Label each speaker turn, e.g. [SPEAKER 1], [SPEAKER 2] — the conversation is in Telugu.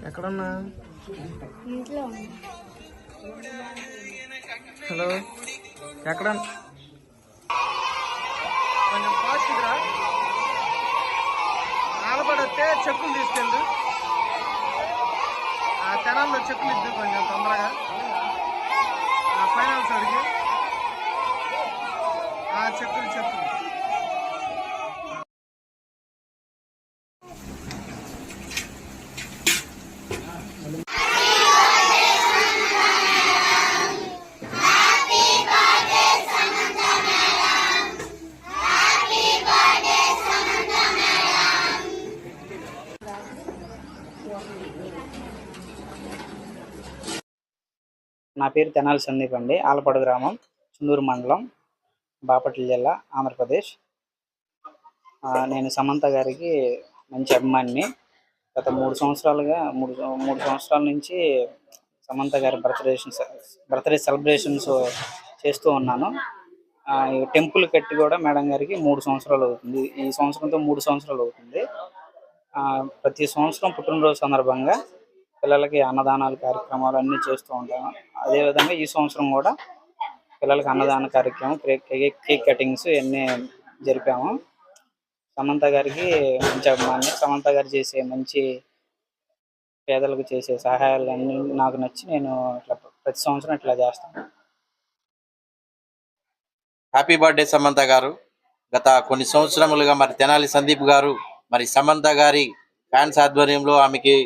[SPEAKER 1] ఎక్కడున్నా? హలో, ఎక్కడ? కొంచెం ఫాస్ట్గా ఆలపడితే చెక్కులు తీసుకెళ్ళు. ఆ తెనాల్లో చెక్కులు ఇద్దు కొంచెం తొందరగా. ఫైనల్స్ అడిగి చెక్కులు చెక్కులు.
[SPEAKER 2] నా పేరు తెనాలి సందీప్ అండి. ఆలపాడు గ్రామం, చుండూరు మండలం, బాపట్ల జిల్లా, ఆంధ్రప్రదేశ్. నేను సమంత గారికి మంచి అభిమానిని. గత 3 సంవత్సరాలుగా మూడు సంవత్సరాల నుంచి సమంత గారి బర్త్డే సెలబ్రేషన్స్ చేస్తూ ఉన్నాను. టెంపుల్ కట్టి కూడా మేడం గారికి 3 సంవత్సరాలు అవుతుంది. ఈ సంవత్సరంతో 3 సంవత్సరాలు అవుతుంది. ప్రతి సంవత్సరం పుట్టినరోజు సందర్భంగా పిల్లలకి అన్నదానాలు కార్యక్రమాలు అన్నీ చేస్తూ ఉంటాను. అదేవిధంగా ఈ సంవత్సరం కూడా పిల్లలకి అన్నదాన కార్యక్రమం, కేక్ కటింగ్స్ ఇవన్నీ జరిపాము. సమంత గారికి మంచి అభిమాని. సమంత గారు చేసే మంచి పేదలకు చేసే సహాయాలన్నీ నాకు నచ్చి నేను ఇట్లా ప్రతి సంవత్సరం ఇట్లా చేస్తాను.
[SPEAKER 3] హ్యాపీ బర్త్డే సమంత గారు. గత కొన్ని సంవత్సరములుగా మరి తెనాలి సందీప్ గారు మరి సమంత గారి ఫ్యాన్స్ ఆధ్వర్యంలో ఆమెకి